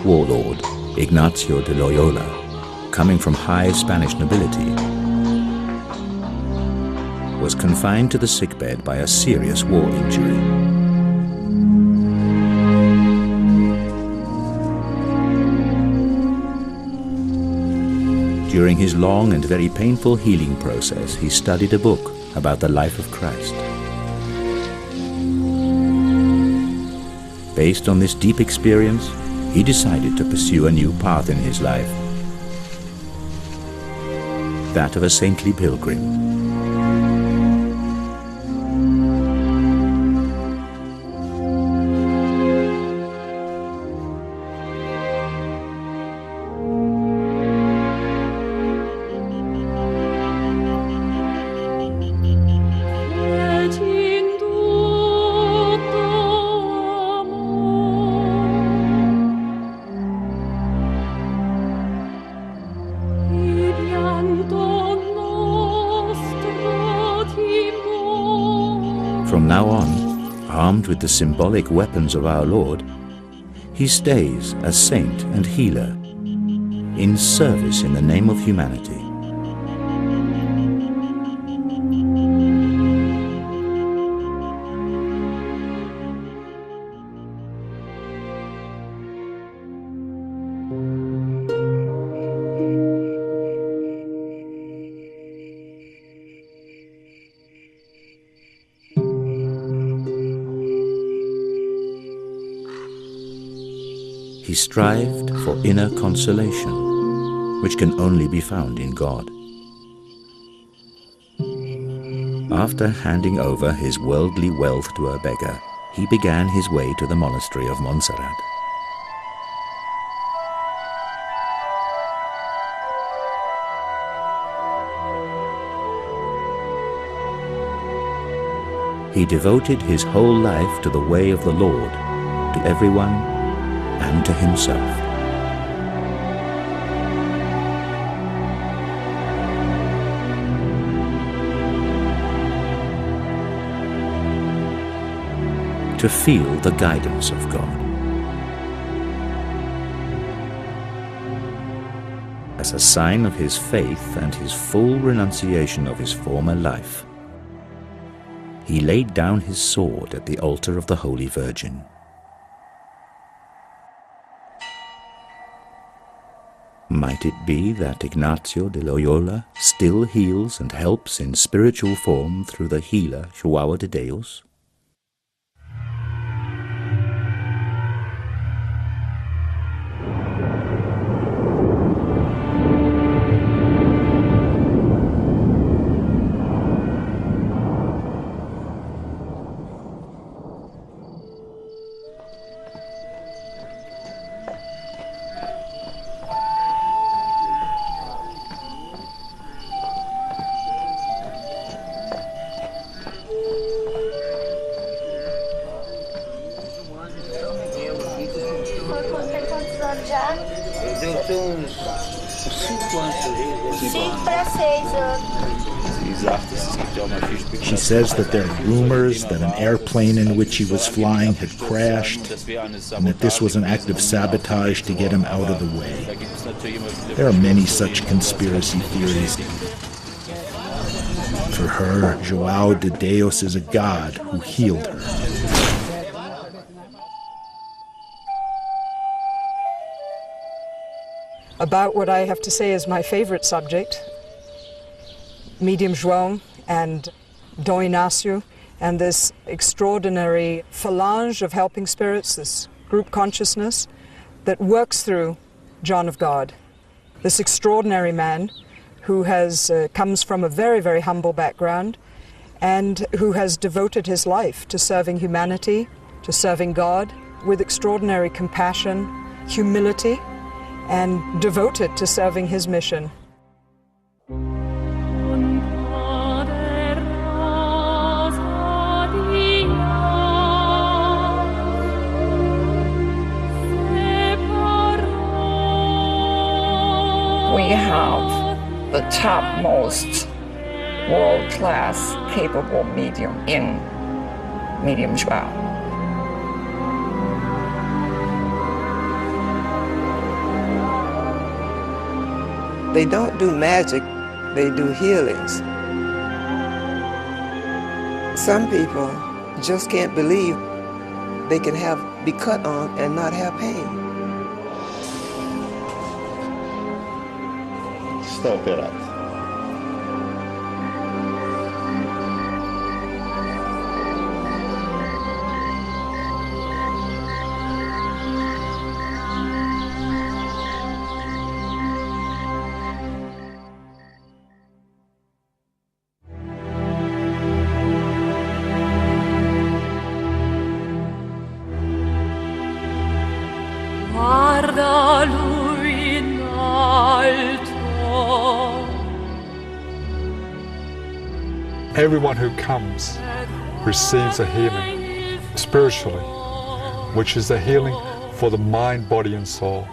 warlord, Ignacio de Loyola, coming from high Spanish nobility, was confined to the sickbed by a serious war injury. During his long and very painful healing process, he studied a book about the life of Christ. Based on this deep experience, he decided to pursue a new path in his life, that of a saintly pilgrim. From now on, armed with the symbolic weapons of our Lord, he stays a saint and healer, in service in the name of humanity. He strived for inner consolation, which can only be found in God. After handing over his worldly wealth to a beggar, he began his way to the monastery of Montserrat. He devoted his whole life to the way of the Lord, to everyone and to himself. To feel the guidance of God. As a sign of his faith and his full renunciation of his former life, he laid down his sword at the altar of the Holy Virgin. Might it be that Ignacio de Loyola still heals and helps in spiritual form through the healer Joǎo de Deus? She says that there are rumors that an airplane in which he was flying had crashed, and that this was an act of sabotage to get him out of the way. There are many such conspiracy theories. For her, João de Deus is a god who healed her. About what I have to say is my favorite subject, Medium João and Dom Inácio, and this extraordinary phalange of helping spirits, this group consciousness that works through John of God, this extraordinary man who comes from a very, very humble background and who has devoted his life to serving humanity, to serving God, with extraordinary compassion, humility, and devoted to serving his mission. We have the topmost world-class capable medium in Medium João. They don't do magic, they do healings. Some people just can't believe they can be cut on and not have pain. Está operado. Everyone who comes receives a healing spiritually, which is a healing for the mind, body, and soul.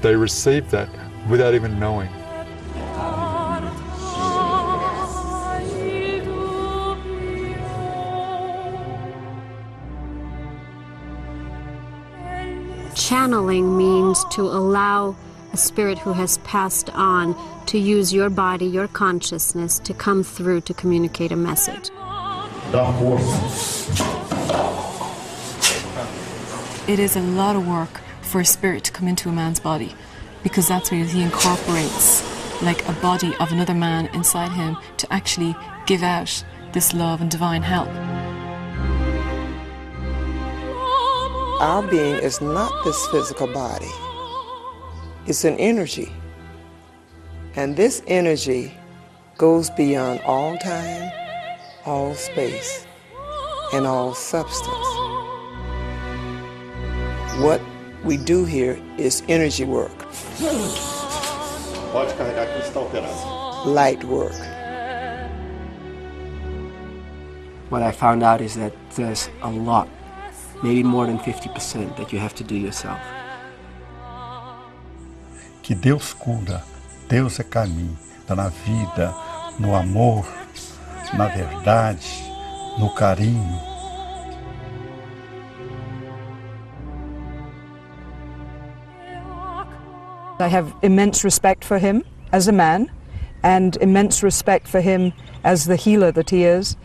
They receive that without even knowing. Channeling means to allow a spirit who has passed on to use your body, your consciousness, to come through to communicate a message. It is a lot of work for a spirit to come into a man's body, because that's where he incorporates like a body of another man inside him to actually give out this love and divine help. Our being is not this physical body. It's an energy. And this energy goes beyond all time, all space, and all substance. What we do here is energy work. Pode carregar que está operado. Light work. What I found out is that there's a lot, maybe more than 50%, that you have to do yourself. Que Deus cura, Deus é caminho, na vida, no amor, na verdade, no carinho. I have immense respect for him as a man, and immense respect for him as the healer that he is,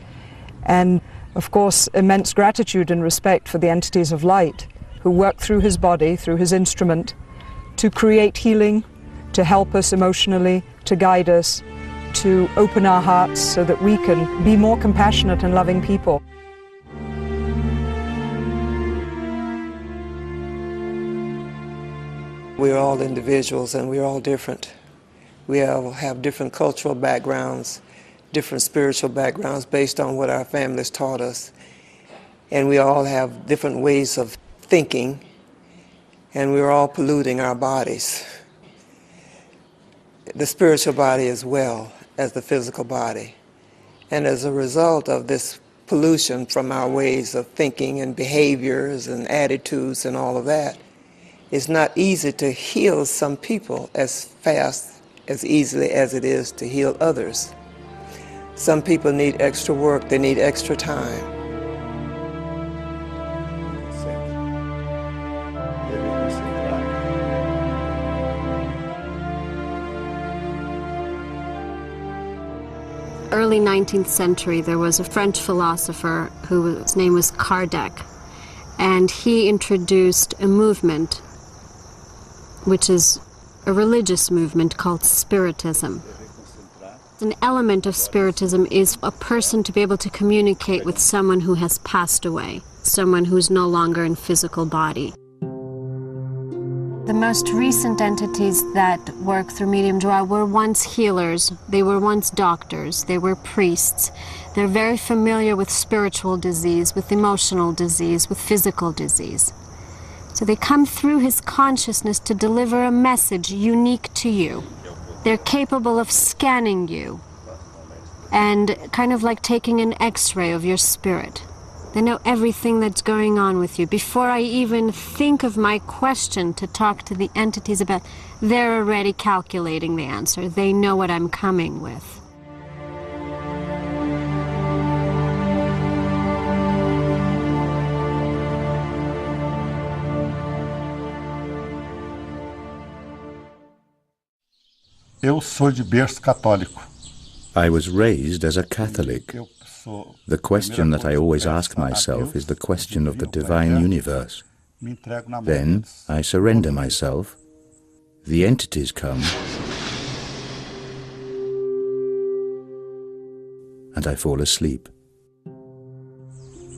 and of course immense gratitude and respect for the entities of light who work through his body, through his instrument, to create healing, to help us emotionally, to guide us, to open our hearts so that we can be more compassionate and loving people. We're all individuals and we're all different. We all have different cultural backgrounds, different spiritual backgrounds based on what our families taught us. And we all have different ways of thinking, and we're all polluting our bodies. The spiritual body as well as the physical body. And as a result of this pollution from our ways of thinking and behaviors and attitudes and all of that, it's not easy to heal some people as fast, as easily as it is to heal others. Some people need extra work, they need extra time. Early 19th century, there was a French philosopher whose name was Kardec, and he introduced a movement, which is a religious movement called Spiritism. An element of Spiritism is a person to be able to communicate with someone who has passed away, someone who's no longer in physical body. The most recent entities that work through Medium Joǎo were once healers, they were once doctors, they were priests. They're very familiar with spiritual disease, with emotional disease, with physical disease. So they come through his consciousness to deliver a message unique to you. They're capable of scanning you and kind of like taking an X-ray of your spirit. They know everything that's going on with you. Before I even think of my question to talk to the entities about, they're already calculating the answer. They know what I'm coming with. Eu sou de berço católico. I was raised as a Catholic. The question that I always ask myself is the question of the divine universe. Then I surrender myself. The entities come, and I fall asleep.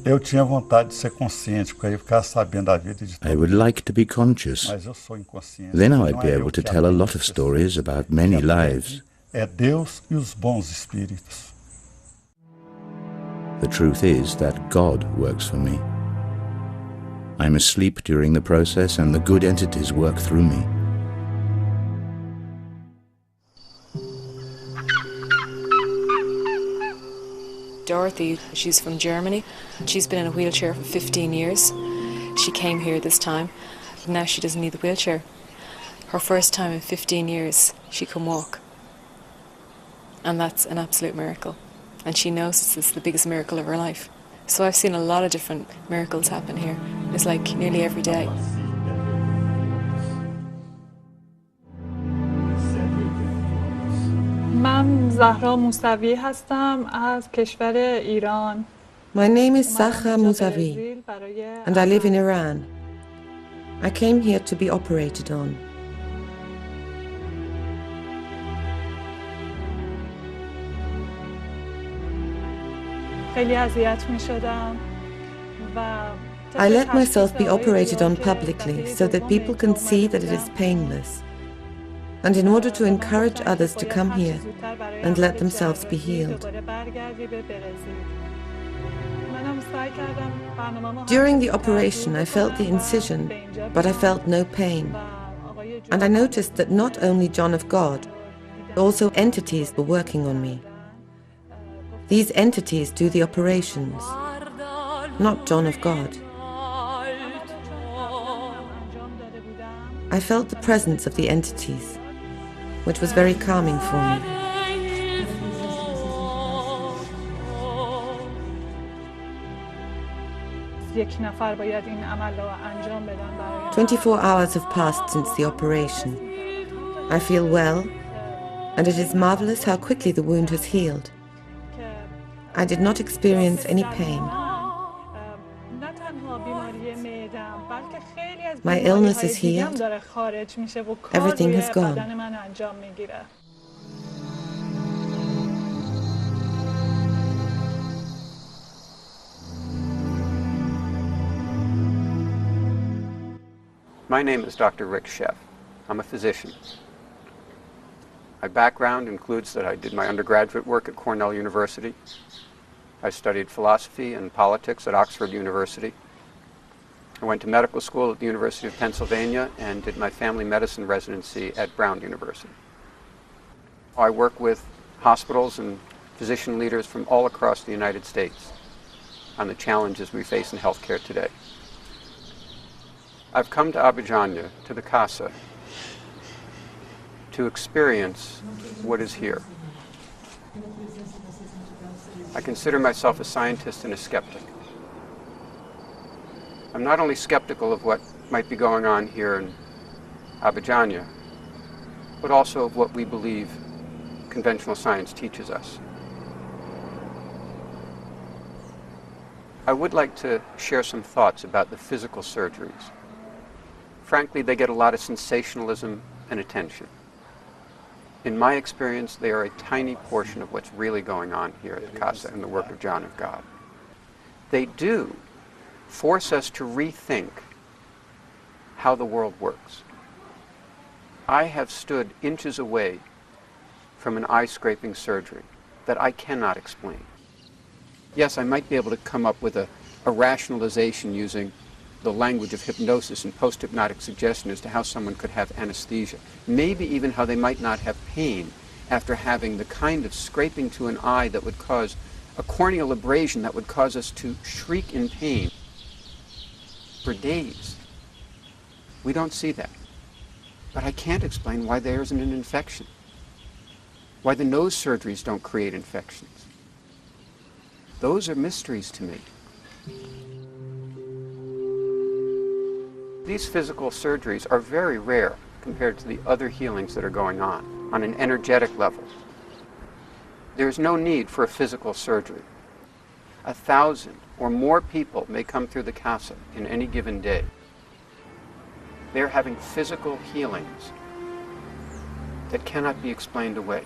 Eu tinha vontade de ser consciente, porque aí eu ficava sabendo da vida de I would like to be conscious. Mas eu sou inconsciente. Then I'd be able to tell a lot of stories about many lives. É Deus e os bons espíritos. The truth is that God works for me. I'm asleep during the process, and the good entities work through me. Dorothy, she's from Germany. She's been in a wheelchair for 15 years. She came here this time. Now she doesn't need the wheelchair. Her first time in 15 years, she can walk. And that's an absolute miracle. And she knows this is the biggest miracle of her life. So I've seen a lot of different miracles happen here. It's like nearly every day. من زهرا موسوی هستم از کشور ایران. My name is Zahra Mousavi and I live in Iran. I came here to be operated on. خیلی اذیت می‌شدم و I let myself be operated on publicly so that people can see that it is painless, and in order to encourage others to come here and let themselves be healed. During the operation, I felt the incision, but I felt no pain. And I noticed that not only John of God, but also entities were working on me. These entities do the operations, not John of God. I felt the presence of the entities, which was very calming for me. یک نفر باید این عمل رو انجام بدن برای 24 hours have passed since the operation. I feel well, and it is marvelous how quickly the wound has healed. I did not experience any pain. My illness is healed. Everything has gone. My name is Dr. Rick Sheff. I'm a physician. My background includes that I did my undergraduate work at Cornell University. I studied philosophy and politics at Oxford University. I went to medical school at the University of Pennsylvania and did my family medicine residency at Brown University. I work with hospitals and physician leaders from all across the United States on the challenges we face in healthcare today. I've come to Abidjania, to the Casa, to experience what is here. I consider myself a scientist and a skeptic. I'm not only skeptical of what might be going on here in Abidjania, but also of what we believe conventional science teaches us. I would like to share some thoughts about the physical surgeries. Frankly, they get a lot of sensationalism and attention. In my experience, they are a tiny portion of what's really going on here at the Casa and the work of John of God. They do force us to rethink how the world works. I have stood inches away from an eye-scraping surgery that I cannot explain. Yes, I might be able to come up with a rationalization using the language of hypnosis and post-hypnotic suggestion as to how someone could have anesthesia. Maybe even how they might not have pain after having the kind of scraping to an eye that would cause a corneal abrasion that would cause us to shriek in pain for days. We don't see that. But I can't explain why there isn't an infection. Why the nose surgeries don't create infections. Those are mysteries to me. These physical surgeries are very rare compared to the other healings that are going on. on an energetic level. There is no need for a physical surgery. 1,000 or more people may come through the casa in any given day. They're having physical healings that cannot be explained away.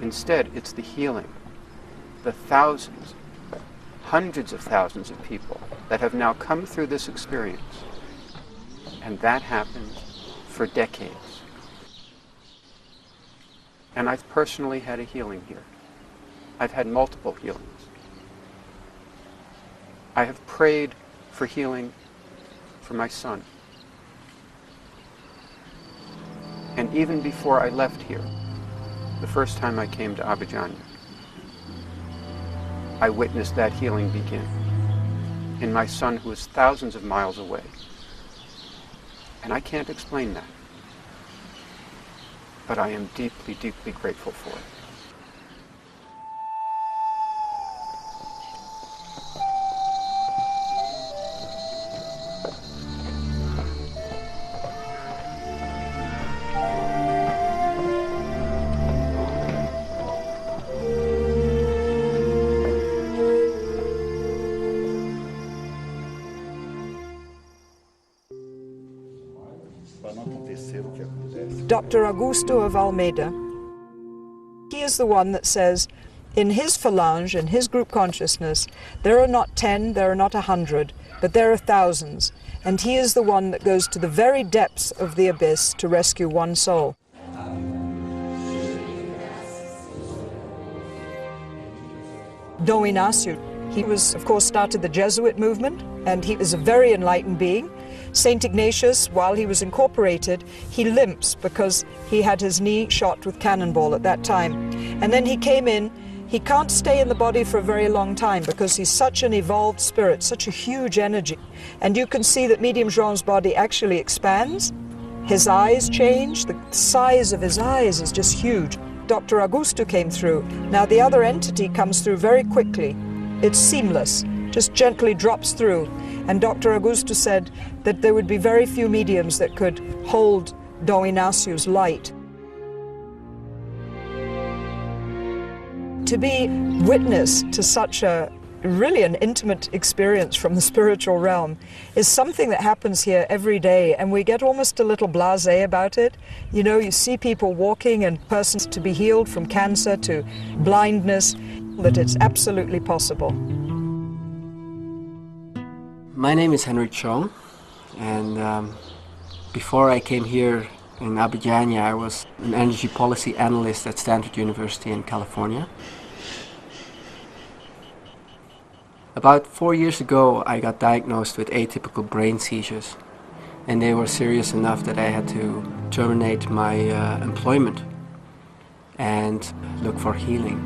Instead, it's the healing, the thousands, hundreds of thousands of people that have now come through this experience. And that happens for decades. And I've personally had a healing here. I've had multiple healings. I have prayed for healing for my son. And even before I left here, the first time I came to Abidjan, I witnessed that healing begin in my son who is thousands of miles away. And I can't explain that. But I am deeply, deeply grateful for it. Dr. Augusto of Almeida, he is the one that says, in his phalange, in his group consciousness, there are not 10, there are not 100, but there are thousands. And he is the one that goes to the very depths of the abyss to rescue one soul. Dom Inácio, he was, of course, started the Jesuit movement, and he is a very enlightened being. St. Ignatius, while he was incorporated, he limps because he had his knee shot with cannonball at that time. And then he came in. He can't stay in the body for a very long time because he's such an evolved spirit, such a huge energy. And you can see that Medium João's body actually expands. His eyes change. The size of his eyes is just huge. Dr. Augusto came through. Now the other entity comes through very quickly. It's seamless, just gently drops through. And Dr. Augusto said that there would be very few mediums that could hold Dom Inácio's light. To be witness to such a really an intimate experience from the spiritual realm is something that happens here every day, and we get almost a little blasé about it. You know, you see people walking and persons to be healed from cancer to blindness, that it's absolutely possible. My name is Henry Chong, and before I came here in Abidjan, I was an energy policy analyst at Stanford University in California. About 4 years ago, I got diagnosed with atypical brain seizures, and they were serious enough that I had to terminate my employment and look for healing.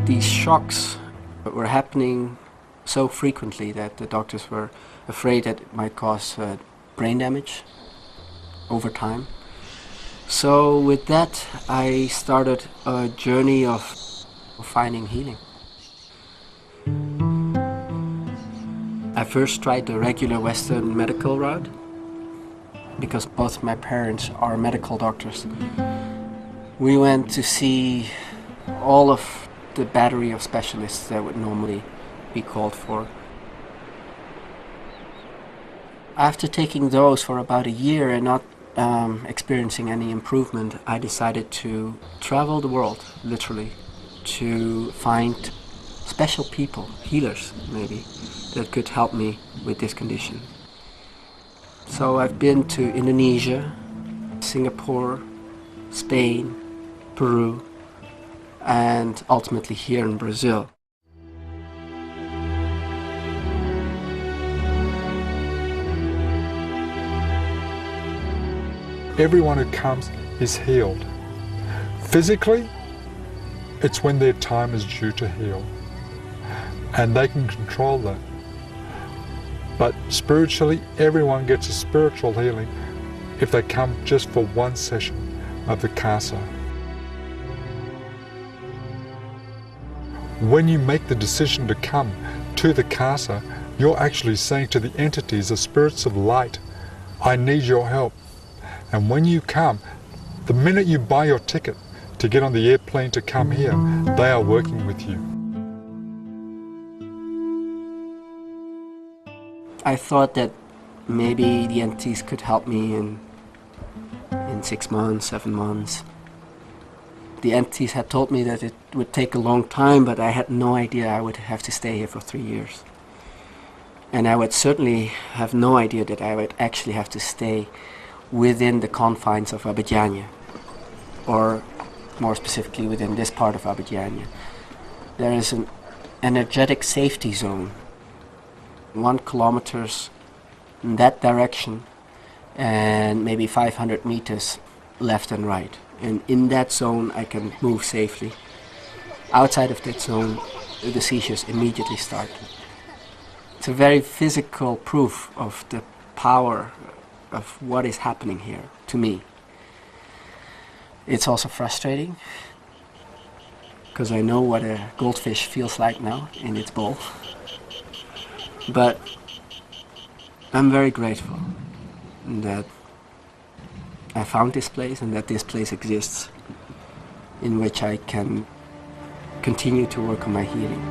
These shocks were happening so frequently that the doctors were afraid that it might cause brain damage over time. So with that, I started a journey of finding healing. I first tried the regular Western medical route because both my parents are medical doctors. We went to see all of the battery of specialists that would normally be called for. After taking those for about a year and not experiencing any improvement, I decided to travel the world, literally, to find special people, healers maybe, that could help me with this condition. So I've been to Indonesia, Singapore, Spain, Peru, and ultimately here in Brazil. Everyone who comes is healed. Physically, it's when their time is due to heal, and they can control that. But spiritually, everyone gets a spiritual healing if they come just for one session of the casa. When you make the decision to come to the casa, you're actually saying to the entities, the spirits of light, I need your help. And when you come, the minute you buy your ticket to get on the airplane to come here, they are working with you. I thought that maybe the entities could help me in 6 months, 7 months. The entities had told me that it would take a long time, but I had no idea I would have to stay here for 3 years. And I would certainly have no idea that I would actually have to stay within the confines of Abidjania, or more specifically within this part of Abidjania. There is an energetic safety zone, 1 kilometer in that direction, and maybe 500 meters left and right. And in that zone I can move safely. Outside of that zone, the seizures immediately start. It's a very physical proof of the power of what is happening here to me. It's also frustrating, because I know what a goldfish feels like now in its bowl. But I'm very grateful that I found this place and that this place exists in which I can continue to work on my healing.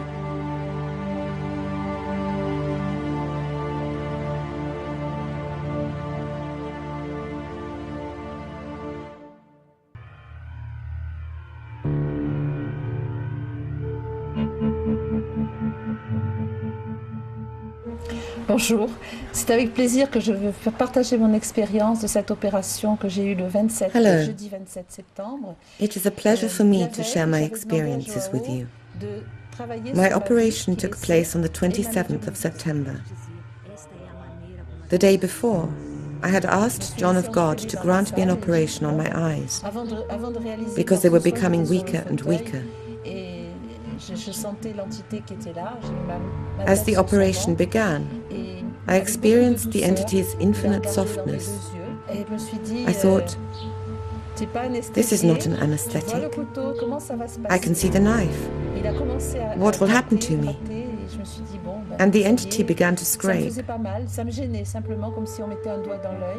Bonjour, c'est avec plaisir que je veux partager mon expérience de cette opération que j'ai eue le jeudi 27 septembre. It is a pleasure for me to share my experiences with you. My operation took place on the 27th of September. The day before, I had asked John of God to grant me an operation on my eyes because they were becoming weaker and weaker. As the operation began, I experienced the entity's infinite softness. I thought, this is not an anesthetic. I can see the knife. What will happen to me? And the entity began to scrape.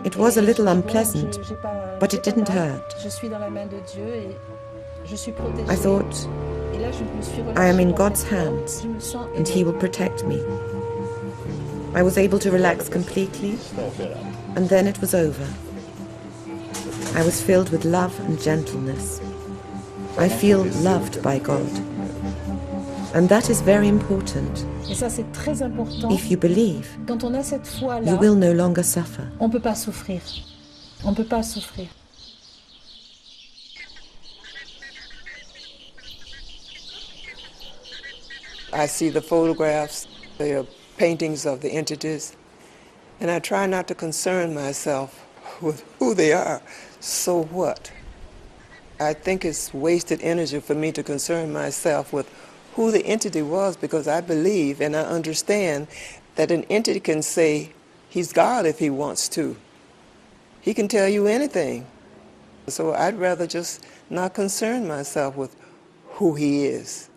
It was a little unpleasant, but it didn't hurt. I thought, I am in God's hands, and He will protect me. I was able to relax completely, and then it was over. I was filled with love and gentleness. I feel loved by God. And that is very important. If you believe, you will no longer suffer. On peut pas souffrir. On peut pas souffrir. I see the photographs, the paintings of the entities, and I try not to concern myself with who they are. So what? I think it's wasted energy for me to concern myself with who the entity was, because I believe and I understand that an entity can say he's God if he wants to. He can tell you anything. So I'd rather just not concern myself with who he is,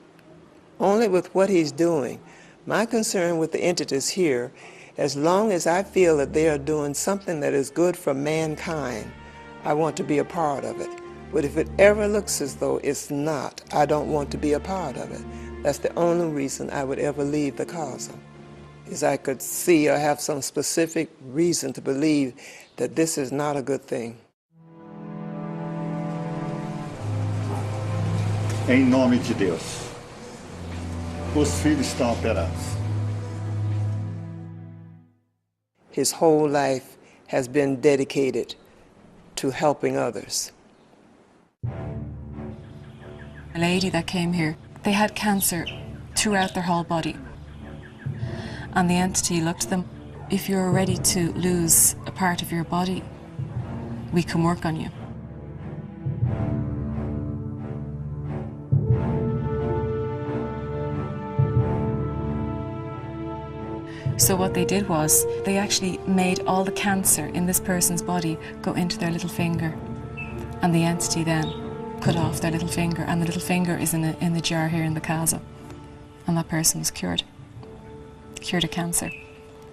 only with what he's doing. My concern with the entities here, as long as I feel that they are doing something that is good for mankind, I want to be a part of it. But if it ever looks as though it's not, I don't want to be a part of it. That's the only reason I would ever leave the casa, is I could see or have some specific reason to believe that this is not a good thing. Em nome de Deus. Os filhos estão operados. His whole life has been dedicated to helping others. A lady that came here, they had cancer throughout their whole body. And the entity looked at them, if you're ready to lose a part of your body, we can work on you. So what they did was, they actually made all the cancer in this person's body go into their little finger. And the entity then cut off their little finger, and the little finger is in the jar here in the casa. And that person was cured of cancer.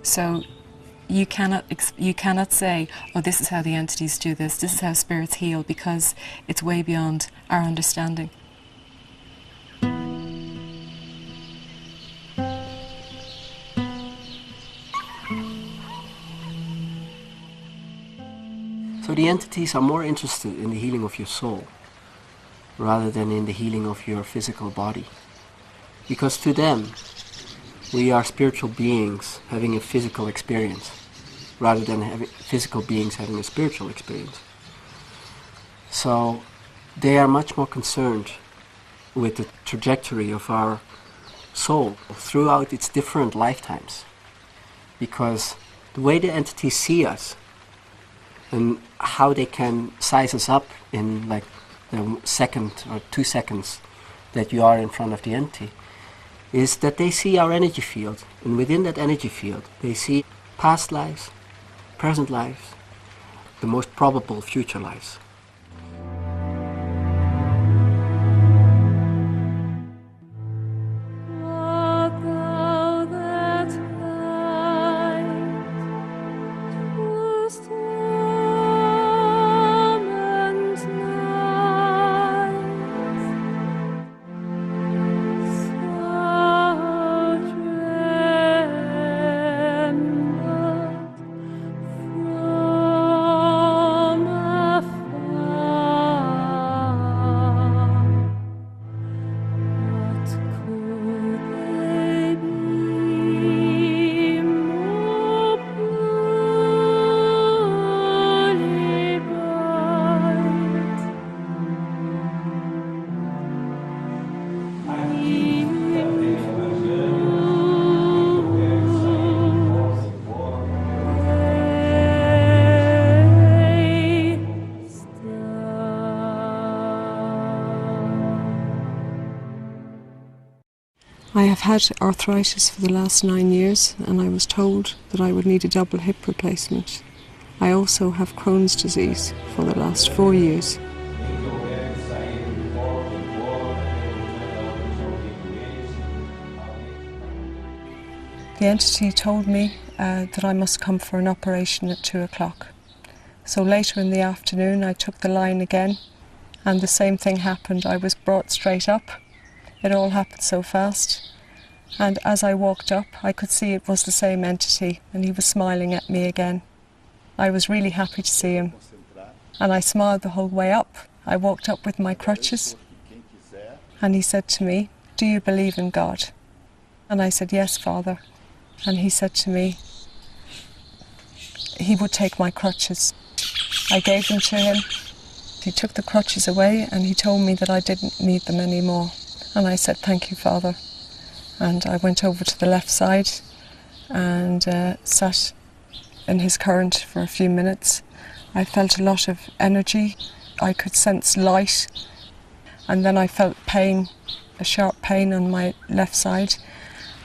So you cannot say, oh, this is how the entities do this is how spirits heal, because it's way beyond our understanding. So the entities are more interested in the healing of your soul rather than in the healing of your physical body. Because to them, we are spiritual beings having a physical experience rather than having physical beings having a spiritual experience. So they are much more concerned with the trajectory of our soul throughout its different lifetimes. Because the way the entities see us and how they can size us up in like the second or 2 seconds that you are in front of the entity is that they see our energy field, and within that energy field they see past lives, present lives, the most probable future lives. I have had arthritis for the last 9 years, and I was told that I would need a double hip replacement. I also have Crohn's disease for the last 4 years. The entity told me that I must come for an operation at 2 o'clock. So later in the afternoon I took the line again, and the same thing happened. I was brought straight up. It all happened so fast, and as I walked up I could see it was the same entity, and he was smiling at me again. I was really happy to see him, and I smiled the whole way up. I walked up with my crutches, and he said to me, "Do you believe in God?" And I said, "Yes, Father." And he said to me he would take my crutches. I gave them to him. He took the crutches away and he told me that I didn't need them anymore. And I said, "Thank you, Father." And I went over to the left side and sat in his current for a few minutes. I felt a lot of energy. I could sense light. And then I felt pain, a sharp pain on my left side.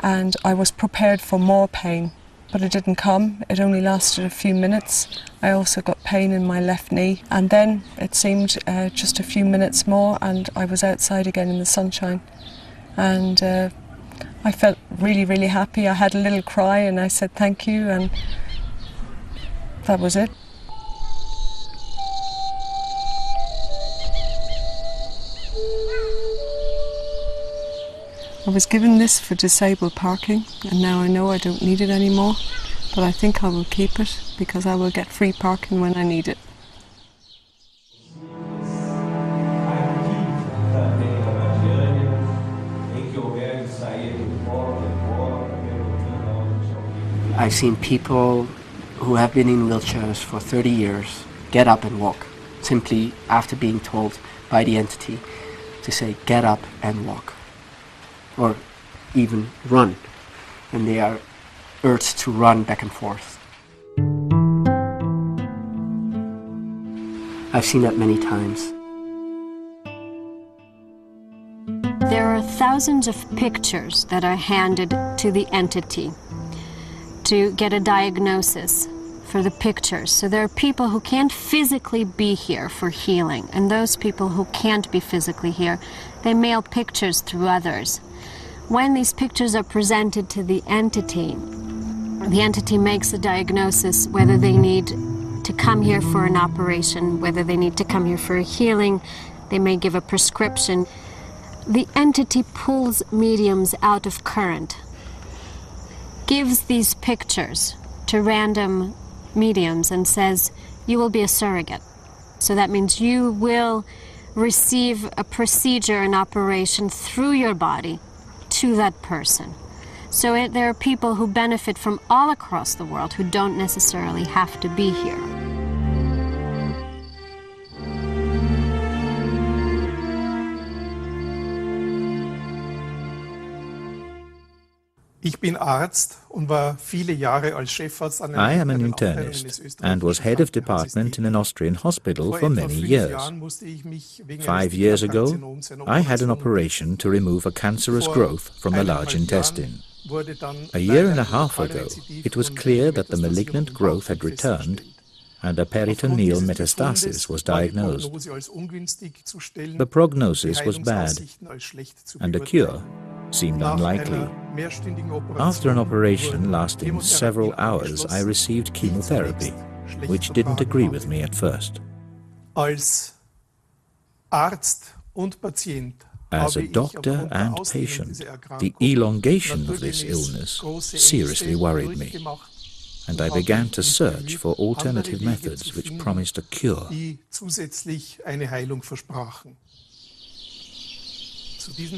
And I was prepared for more pain, but it didn't come. It only lasted a few minutes. I also got pain in my left knee. And then it seemed just a few minutes more and I was outside again in the sunshine. And I felt really, really happy. I had a little cry and I said thank you, and that was it. I was given this for disabled parking, and now I know I don't need it anymore, but I think I will keep it because I will get free parking when I need it. I've seen people who have been in wheelchairs for 30 years get up and walk, simply after being told by the entity to say, "Get up and walk," or even run, and they are urged to run back and forth. I've seen that many times. There are thousands of pictures that are handed to the entity to get a diagnosis for the pictures. So there are people who can't physically be here for healing, and those people who can't be physically here, they mail pictures through others. When these pictures are presented to the entity, The entity makes a diagnosis whether they need to come here for an operation, whether they need to come here for a healing. They may give a prescription. The entity pulls mediums out of current, gives these pictures to random mediums and says, you will be a surrogate. So that means you will receive a procedure, an operation through your body to that person. So there are people who benefit from all across the world who don't necessarily have to be here. Ich bin Arzt und war viele Jahre als Chefarzt an I am an internist and was head of department in an Austrian hospital for many years. 5 years ago, I had an operation to remove a cancerous growth from the large intestine. A year and a half ago, it was clear that the malignant growth had returned and a peritoneal metastasis was diagnosed. The prognosis was bad, and a cure seemed unlikely. After an operation lasting several hours, I received chemotherapy, which didn't agree with me at first. As a doctor and patient, the elongation of this illness seriously worried me, and I began to search for alternative methods which promised a cure.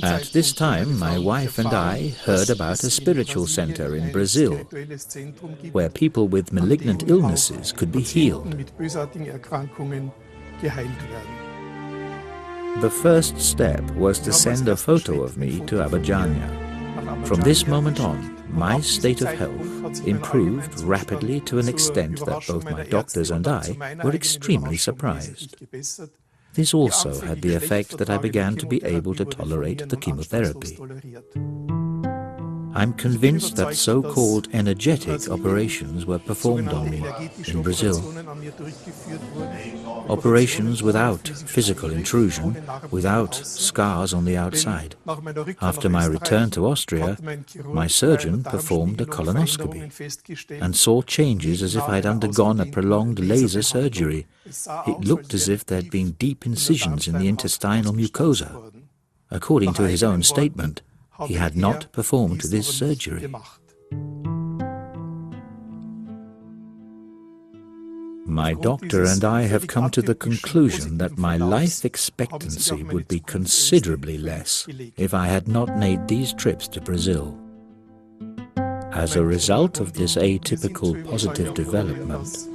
At this time, my wife and I heard about a spiritual center in Brazil, where people with malignant illnesses could be healed. The first step was to send a photo of me to Abidjan. From this moment on, my state of health improved rapidly to an extent that both my doctors and I were extremely surprised. This also had the effect that I began to be able to tolerate the chemotherapy. I'm convinced that so-called energetic operations were performed on me in Brazil. Operations without physical intrusion, without scars on the outside. After my return to Austria, my surgeon performed a colonoscopy and saw changes as if I'd undergone a prolonged laser surgery. It looked as if there'd been deep incisions in the intestinal mucosa. According to his own statement, he had not performed this surgery. My doctor and I have come to the conclusion that my life expectancy would be considerably less if I had not made these trips to Brazil. As a result of this atypical positive development,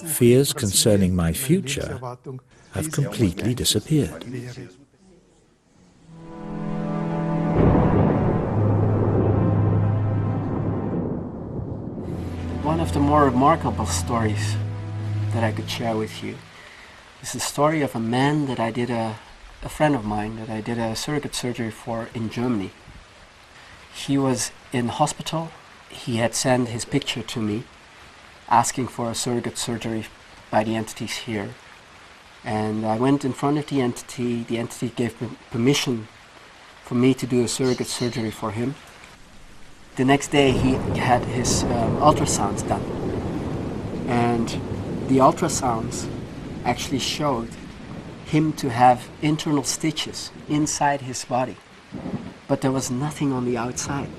fears concerning my future have completely disappeared. One of the more remarkable stories that I could share with you is the story of a man that I did a friend of mine that I did a surrogate surgery for in Germany. He was in hospital. He had sent his picture to me asking for a surrogate surgery by the entities here. And I went in front of the entity. The entity gave permission for me to do a surrogate surgery for him. The next day he had his ultrasounds done, and the ultrasounds actually showed him to have internal stitches inside his body, but there was nothing on the outside.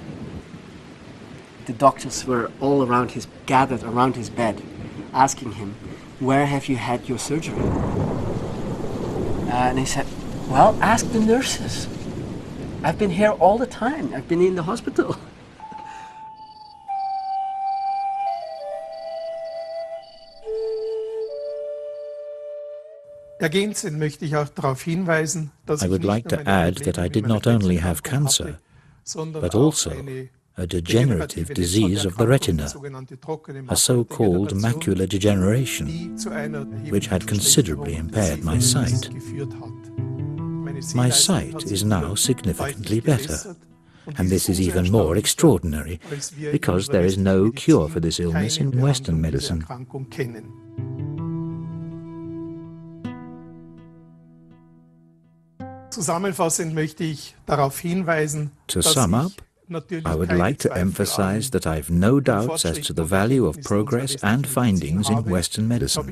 The doctors were all around gathered around his bed, asking him, "Where have you had your surgery?" And he said, "Well, ask the nurses. I've been here all the time. I've been in the hospital." I would like to add that I did not only have cancer, but also a degenerative disease of the retina, a so-called macular degeneration, which had considerably impaired my sight. My sight is now significantly better, and this is even more extraordinary, because there is no cure for this illness in Western medicine. To sum up, I would like to emphasize that I have no doubts as to the value of progress and findings in Western medicine.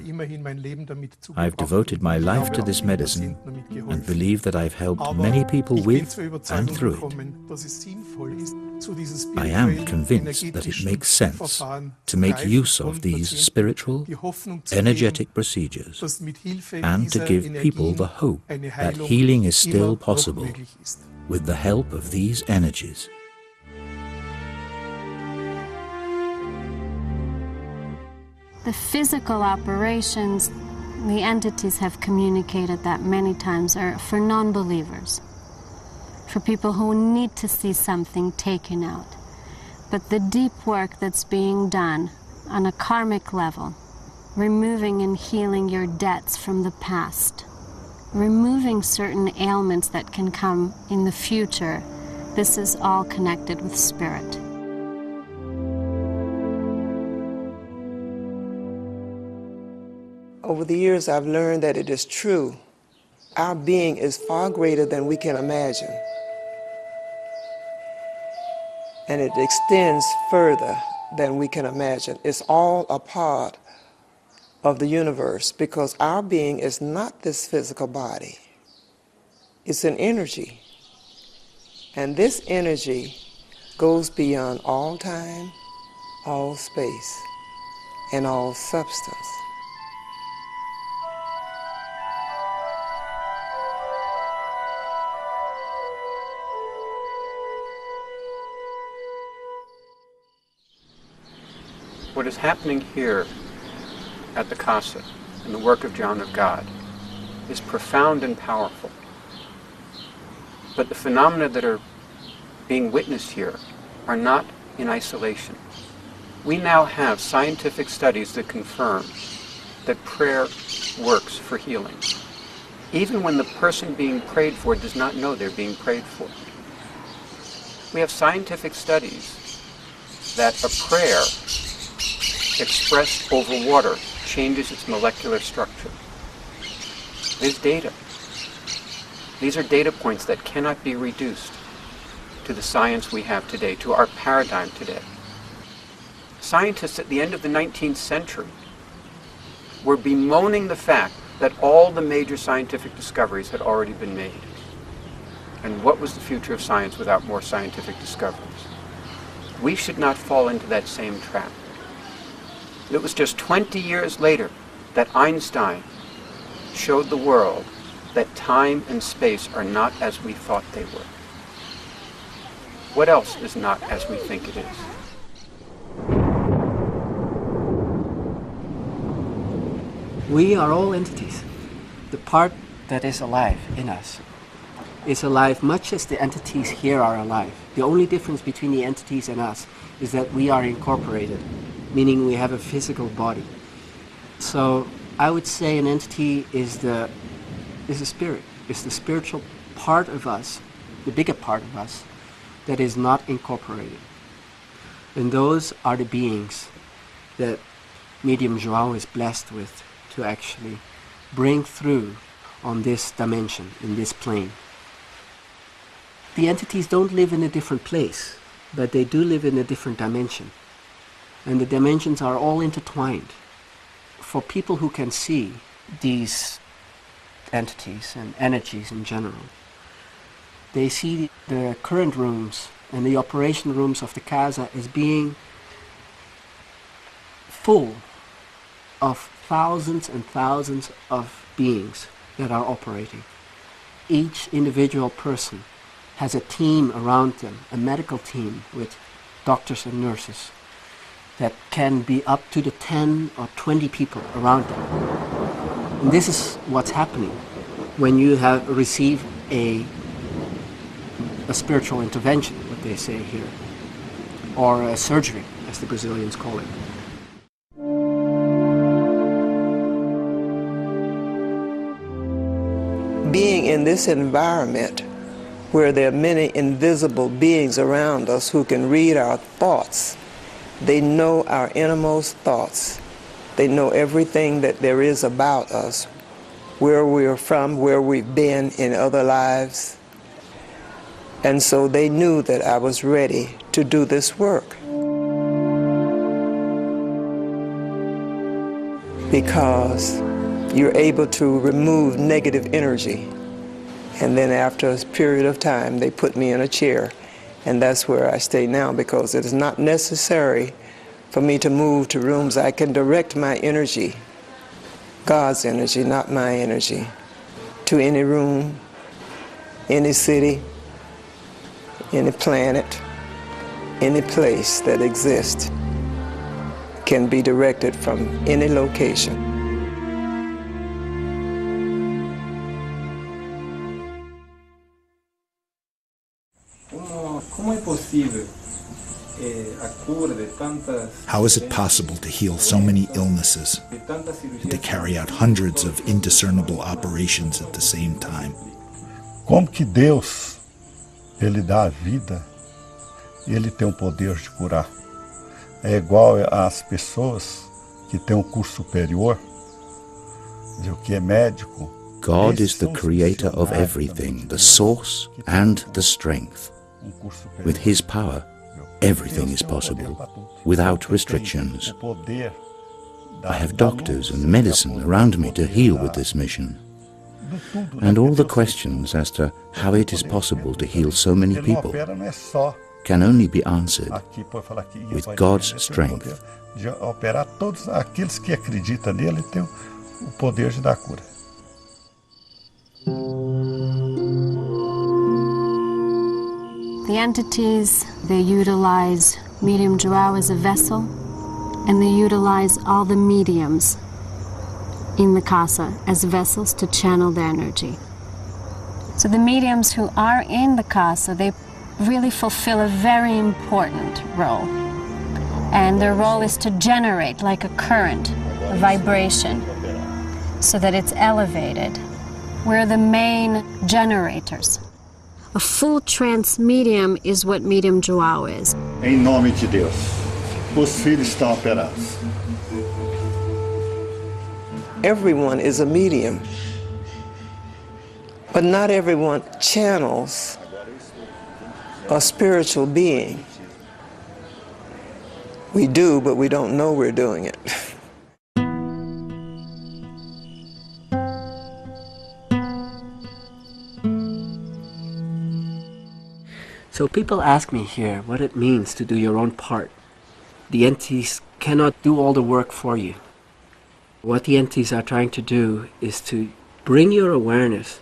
I've devoted my life to this medicine and believe that I've helped many people with and through it. I am convinced that it makes sense to make use of these spiritual, energetic procedures and to give people the hope that healing is still possible with the help of these energies. The physical operations, the entities have communicated that many times, are for non-believers, for people who need to see something taken out. But the deep work that's being done on a karmic level, removing and healing your debts from the past, removing certain ailments that can come in the future, this is all connected with spirit. Over the years, I've learned that it is true. Our being is far greater than we can imagine. And it extends further than we can imagine. It's all a part of the universe because our being is not this physical body. It's an energy. And this energy goes beyond all time, all space, and all substance. What is happening here at the Casa, in the work of John of God, is profound and powerful. But the phenomena that are being witnessed here are not in isolation. We now have scientific studies that confirm that prayer works for healing, even when the person being prayed for does not know they're being prayed for. We have scientific studies that a prayer expressed over water changes its molecular structure. There's data. These are data points that cannot be reduced to the science we have today, to our paradigm today. Scientists at the end of the 19th century were bemoaning the fact that all the major scientific discoveries had already been made. And what was the future of science without more scientific discoveries? We should not fall into that same trap. It was just 20 years later that Einstein showed the world that time and space are not as we thought they were. What else is not as we think it is? We are all entities. The part that is alive in us is alive much as the entities here are alive. The only difference between the entities and us is that we are incorporated, meaning we have a physical body. So I would say an entity is a spirit. It's the spiritual part of us, the bigger part of us, that is not incorporated. And those are the beings that medium Joǎo is blessed with to actually bring through on this dimension, in this plane. The entities don't live in a different place, but they do live in a different dimension. And the dimensions are all intertwined. For people who can see these entities and energies in general, they see the current rooms and the operation rooms of the Casa as being full of thousands and thousands of beings that are operating. Each individual person has a team around them, a medical team with doctors and nurses that can be up to the 10 or 20 people around them. And this is what's happening when you have received a spiritual intervention, what they say here, or a surgery, as the Brazilians call it. Being in this environment where there are many invisible beings around us who can read our thoughts, they know our innermost thoughts. They know everything that there is about us, where we're from, where we've been in other lives. And so they knew that I was ready to do this work. Because you're able to remove negative energy. And then after a period of time, they put me in a chair. And that's where I stay now, because it is not necessary for me to move to rooms. I can direct my energy, God's energy, not my energy, to any room, any city, any planet, any place that exists can be directed from any location. How is it possible to heal so many illnesses and to carry out hundreds of indiscernible operations at the same time? Como que Deus, Ele dá a vida e Ele tem o poder de curar. É igual às pessoas que têm um curso superior, de o que é médico. God is the creator of everything, the source and the strength. With His power, everything is possible, without restrictions. I have doctors and medicine around me to heal with this mission. And all the questions as to how it is possible to heal so many people can only be answered with God's strength. De operar todos aqueles que acreditam nele tem o poder de dar cura. The entities, they utilize medium Joǎo as a vessel, and they utilize all the mediums in the casa as vessels to channel their energy. So the mediums who are in the casa, they really fulfill a very important role. And their role is to generate like a current, a vibration, so that it's elevated. We're the main generators. A full trance medium is what medium Joǎo is. Em nome de Deus, os filhos estão operados. Everyone is a medium, but not everyone channels a spiritual being. We do, but we don't know we're doing it. So people ask me here what it means to do your own part. The entities cannot do all the work for you. What the entities are trying to do is to bring your awareness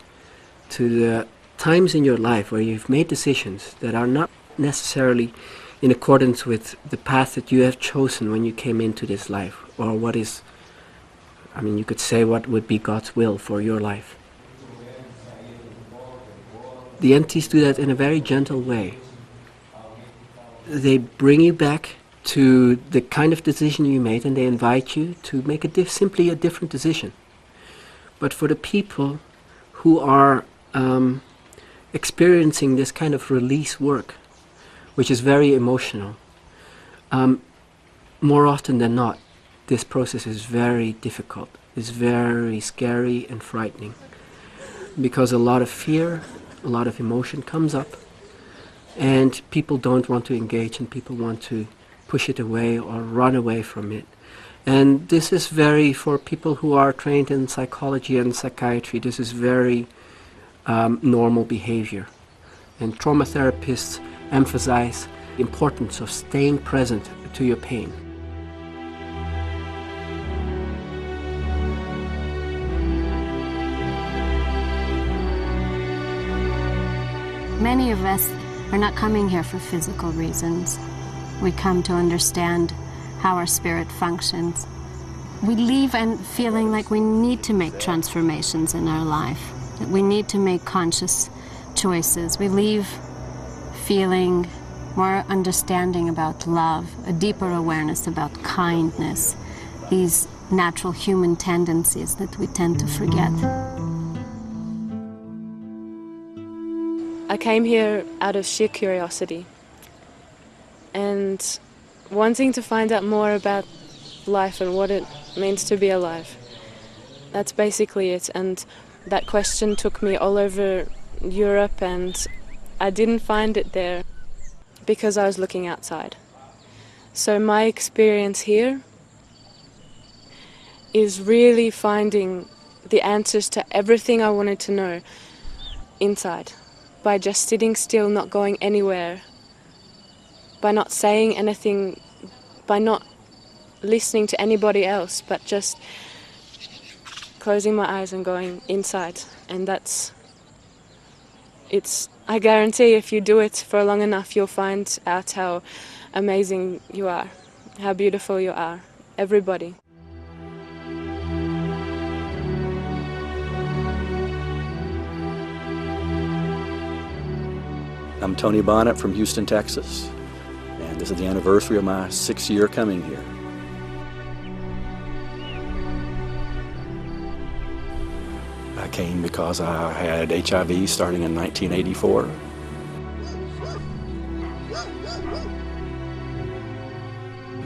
to the times in your life where you've made decisions that are not necessarily in accordance with the path that you have chosen when you came into this life, or what is, I mean, you could say what would be God's will for your life. The entities do that in a very gentle way. They bring you back to the kind of decision you made, and they invite you to make simply a different decision. But for the people who are experiencing this kind of release work, which is very emotional, more often than not, this process is very difficult. It's very scary and frightening, because a lot of fear, a lot of emotion comes up, and people don't want to engage, and people want to push it away or run away from it. And this is for people who are trained in psychology and psychiatry, this is very normal behavior. And trauma therapists emphasize the importance of staying present to your pain. Many of us are not coming here for physical reasons. We come to understand how our spirit functions. We leave and feeling like we need to make transformations in our life, that we need to make conscious choices. We leave feeling more understanding about love, a deeper awareness about kindness, these natural human tendencies that we tend to forget. I came here out of sheer curiosity and wanting to find out more about life and what it means to be alive. That's basically it, and that question took me all over Europe and I didn't find it there because I was looking outside. So my experience here is really finding the answers to everything I wanted to know inside, by just sitting still, not going anywhere, by not saying anything, by not listening to anybody else, but just closing my eyes and going inside. And I guarantee if you do it for long enough, you'll find out how amazing you are, how beautiful you are, everybody. I'm Tony Bonnet from Houston, Texas, and this is the anniversary of my 6th year coming here. I came because I had HIV starting in 1984.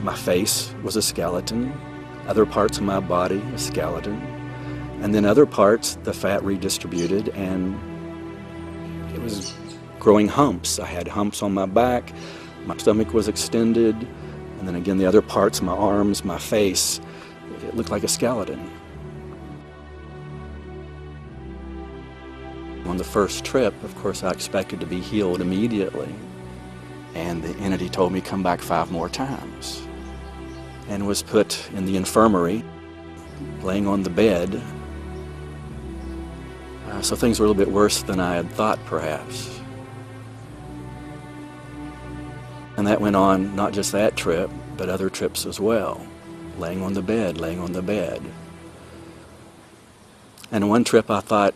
My face was a skeleton, other parts of my body a skeleton, and then other parts the fat redistributed, and it was growing humps. I had humps on my back, my stomach was extended, and then again the other parts, my arms, my face, it looked like a skeleton. On the first trip, of course, I expected to be healed immediately, and the entity told me come back 5 more times, and was put in the infirmary, laying on the bed. So things were a little bit worse than I had thought, perhaps. And that went on, not just that trip, but other trips as well. Laying on the bed, laying on the bed. And one trip I thought,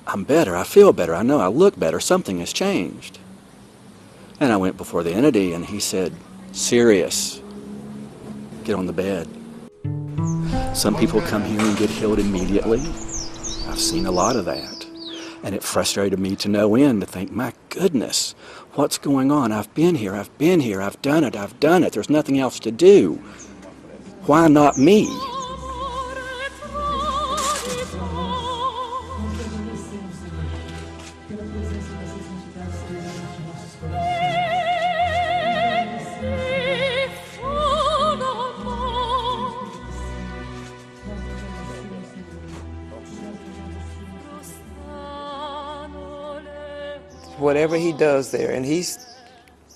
I'm better, I feel better, I know I look better, something has changed. And I went before the entity and he said, serious, get on the bed. Some people come here and get healed immediately. I've seen a lot of that. And it frustrated me to no end to think, my goodness, what's going on? I've been here, I've done it, there's nothing else to do. Why not me? Whatever he does there, and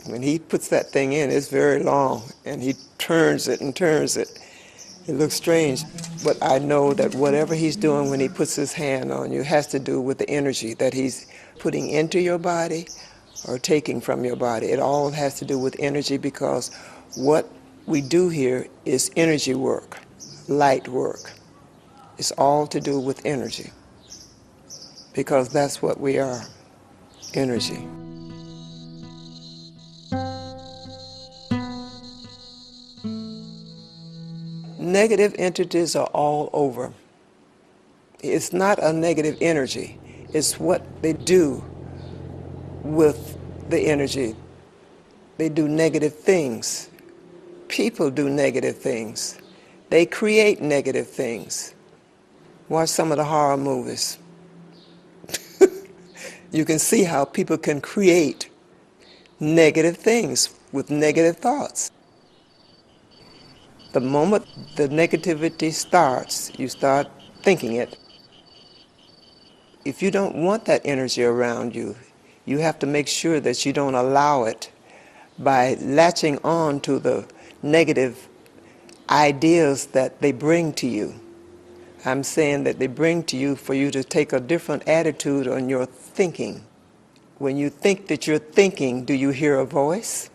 when he puts that thing in, it's very long, and he turns it and turns it. It looks strange, but I know that whatever he's doing when he puts his hand on you has to do with the energy that he's putting into your body or taking from your body. It all has to do with energy, because what we do here is energy work, light work. It's all to do with energy, because that's what we are. Energy. Negative entities are all over. It's not a negative energy. It's what they do with the energy. They do negative things. People do negative things. They create negative things. Watch some of the horror movies. You can see how people can create negative things with negative thoughts. The moment the negativity starts, you start thinking it. If you don't want that energy around you, you have to make sure that you don't allow it by latching on to the negative ideas that they bring to you. I'm saying that they bring to you for you to take a different attitude on your thinking. When you think that you're thinking, do you hear a voice?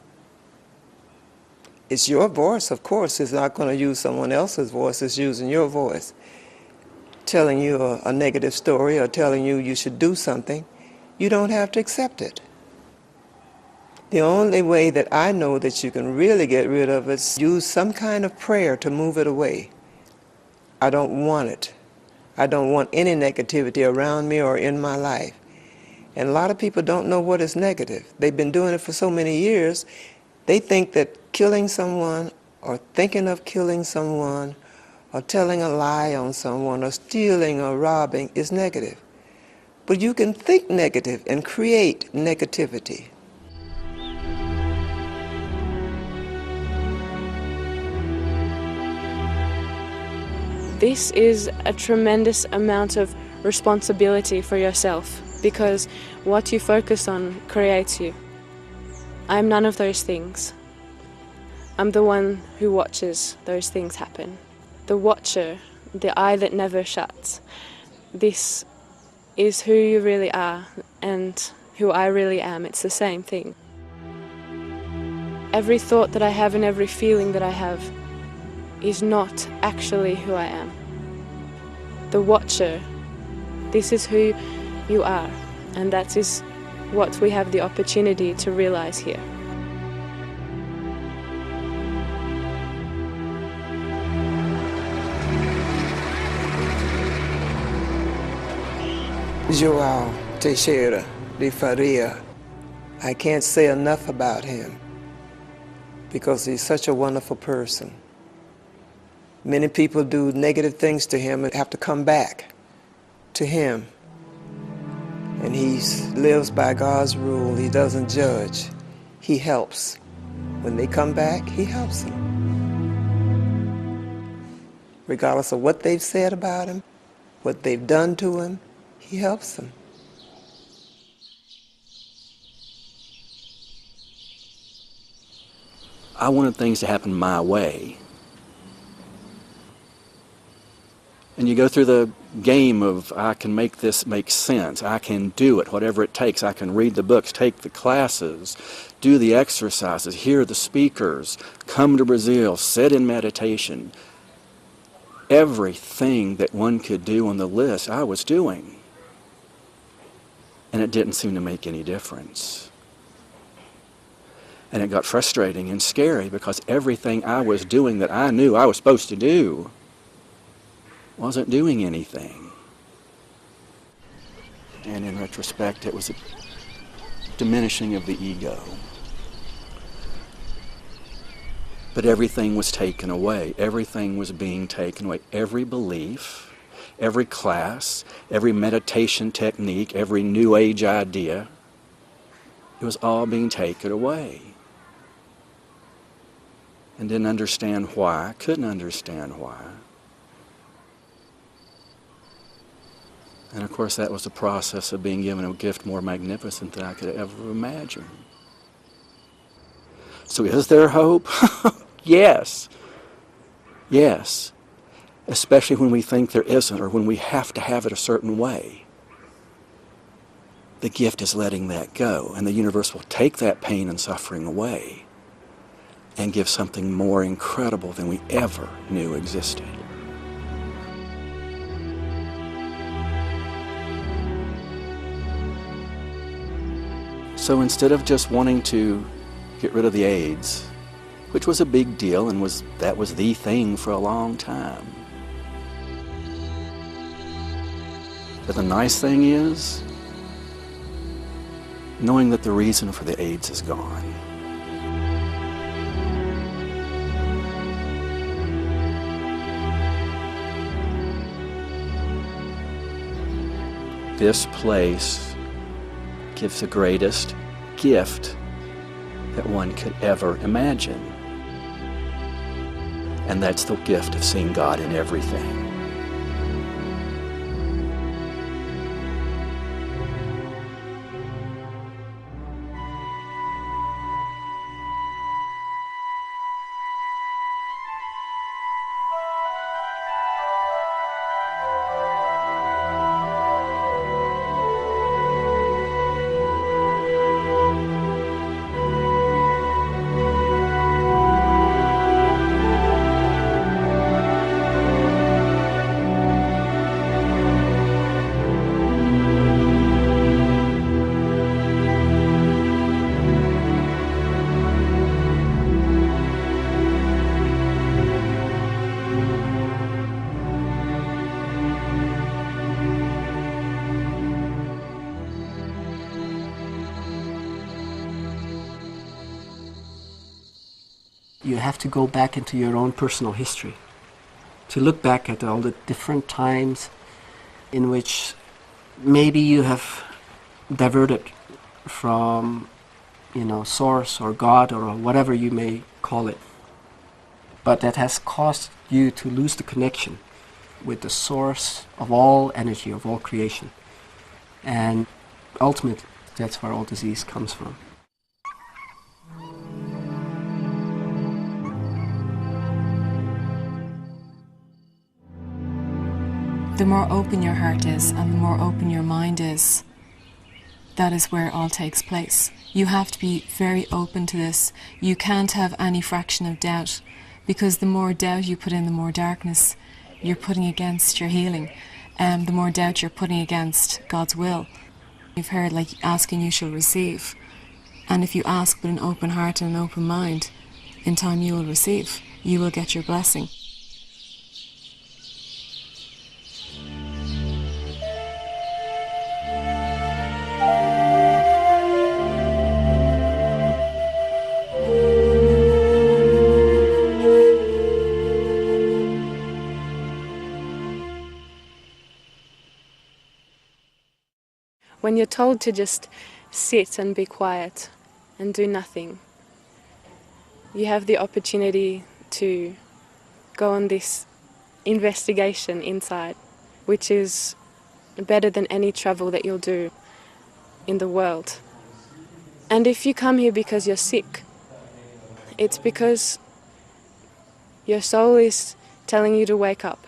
It's your voice, of course. It's not going to use someone else's voice. It's using your voice, telling you a negative story or telling you you should do something. You don't have to accept it. The only way that I know that you can really get rid of it is use some kind of prayer to move it away. I don't want it. I don't want any negativity around me or in my life. And a lot of people don't know what is negative. They've been doing it for so many years. They think that killing someone or thinking of killing someone or telling a lie on someone or stealing or robbing is negative. But you can think negative and create negativity. This is a tremendous amount of responsibility for yourself, because what you focus on creates you. I'm none of those things. I'm the one who watches those things happen. The watcher, the eye that never shuts. This is who you really are and who I really am. It's the same thing. Every thought that I have and every feeling that I have is not actually who I am. The watcher, this is who you are, and that is what we have the opportunity to realize here. João Teixeira de Faria. I can't say enough about him because he's such a wonderful person. Many people do negative things to him and have to come back to him. And he lives by God's rule. He doesn't judge. He helps. When they come back, he helps them. Regardless of what they've said about him, what they've done to him, he helps them. I wanted things to happen my way. And you go through the game of, I can make this make sense. I can do it, whatever it takes. I can read the books, take the classes, do the exercises, hear the speakers, come to Brazil, sit in meditation. Everything that one could do on the list, I was doing. And it didn't seem to make any difference. And it got frustrating and scary because everything I was doing that I knew I was supposed to do wasn't doing anything. And in retrospect, it was a diminishing of the ego. But everything was taken away. Everything was being taken away. Every belief, every class, every meditation technique, every New Age idea, it was all being taken away. And didn't understand why, couldn't understand why. And of course that was the process of being given a gift more magnificent than I could ever imagine. So is there hope? Yes. Yes. Especially when we think there isn't, or when we have to have it a certain way. The gift is letting that go, and the universe will take that pain and suffering away and give something more incredible than we ever knew existed. So instead of just wanting to get rid of the AIDS, which was a big deal and that was the thing for a long time, but the nice thing is knowing that the reason for the AIDS is gone. This place gives the greatest gift that one could ever imagine. And that's the gift of seeing God in everything. You have to go back into your own personal history to look back at all the different times in which maybe you have diverted from, source or God or whatever you may call it. But that has caused you to lose the connection with the source of all energy, of all creation. And ultimately, that's where all disease comes from. The more open your heart is and the more open your mind is, that is where it all takes place. You have to be very open to this. You can't have any fraction of doubt, because the more doubt you put in, the more darkness you're putting against your healing, and the more doubt you're putting against God's will. You've heard, like, ask and you shall receive. And if you ask with an open heart and an open mind, in time you will receive. You will get your blessing. When you're told to just sit and be quiet and do nothing, you have the opportunity to go on this investigation inside, which is better than any travel that you'll do in the world. And if you come here because you're sick, it's because your soul is telling you to wake up,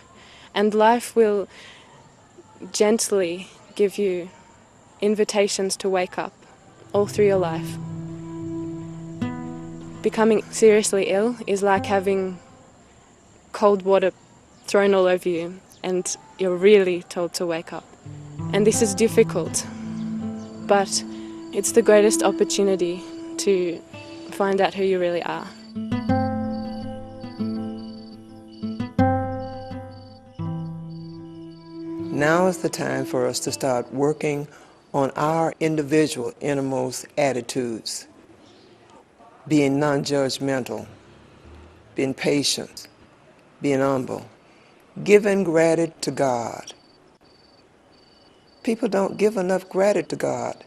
and life will gently give you invitations to wake up all through your life. Becoming seriously ill is like having cold water thrown all over you, and you're really told to wake up. And this is difficult, but it's the greatest opportunity to find out who you really are. Now is the time for us to start working on our individual innermost attitudes, being non-judgmental, being patient, being humble, giving gratitude to God. People don't give enough gratitude to God.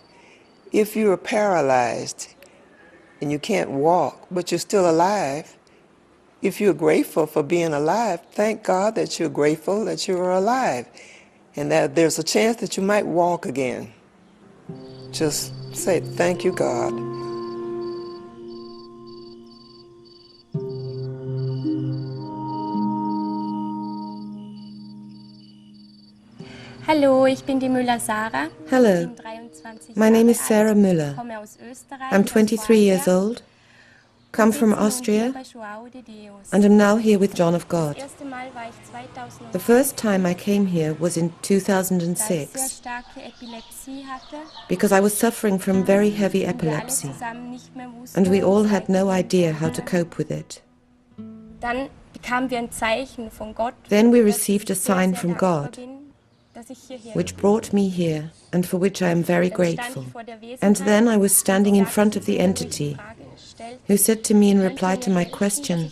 If you are paralyzed and you can't walk, but you're still alive, if you're grateful for being alive, thank God that you're grateful that you are alive and that there's a chance that you might walk again. Just say, thank you, God. Hallo, ich bin die Müller Sarah. Hello, my name is Sarah Müller. I'm 23 years old, come from Austria, and am now here with John of God. The first time I came here was in 2006, because I was suffering from very heavy epilepsy, and we all had no idea how to cope with it. Then we received a sign from God, which brought me here, and for which I am very grateful. And then I was standing in front of the entity, who said to me in reply to my question,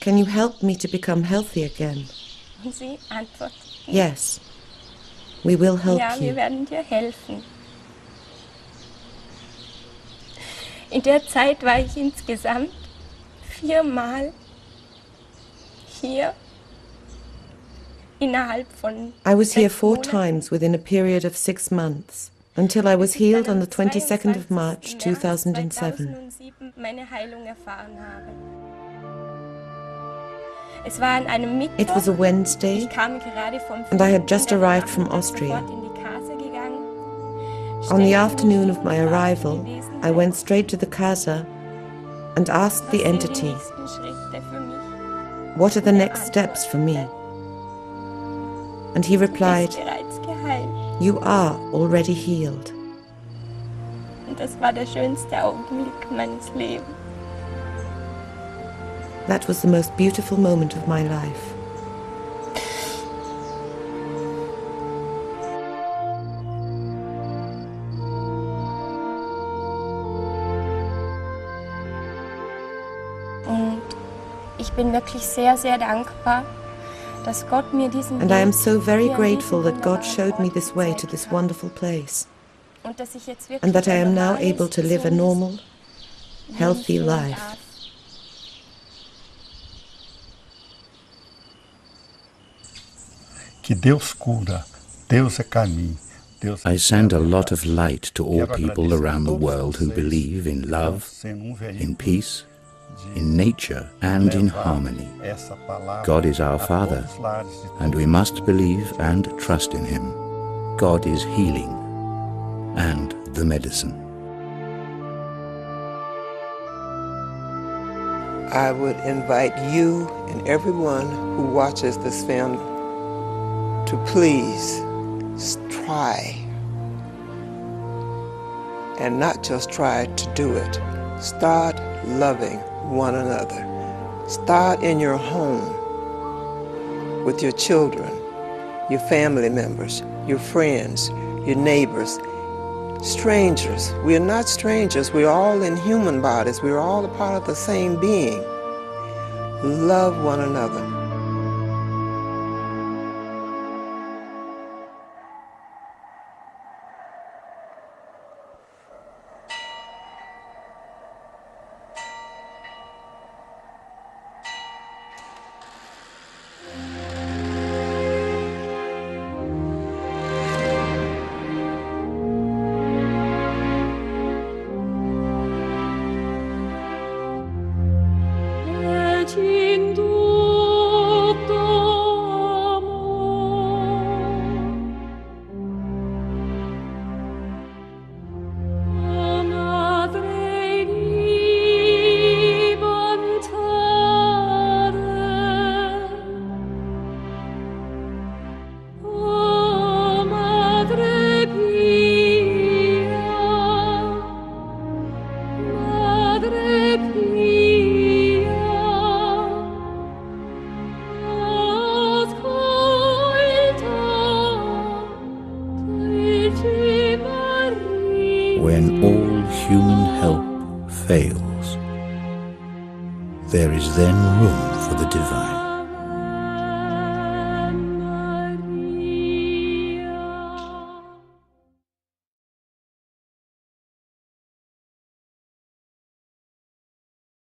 "Can you help me to become healthy again?" Yes, we will help you. In der Zeit war ich insgesamt 4-mal hier. I was here 4 times within a period of 6 months, until I was healed on the 22nd of March 2007. It was a Wednesday, and I had just arrived from Austria. On the afternoon of my arrival, I went straight to the casa and asked the entity, "What are the next steps for me?" And he replied, "You are already healed." That was the most beautiful moment of my life. Und ich bin wirklich sehr, sehr dankbar, And I am so very grateful that God showed me this way to this wonderful place, and that I am now able to live a normal, healthy life. Que Deus cura, Deus é caminho. I send a lot of light to all people around the world who believe in love, in peace, in nature, and in harmony. God is our Father, and we must believe and trust in Him. God is healing and the medicine. I would invite you and everyone who watches this film to please try, and not just try to do it. Start loving one another. Start in your home with your children, your family members, your friends, your neighbors, strangers. We are not strangers. We are all in human bodies. We are all a part of the same being. Love one another. When all human help fails, there is then room for the divine.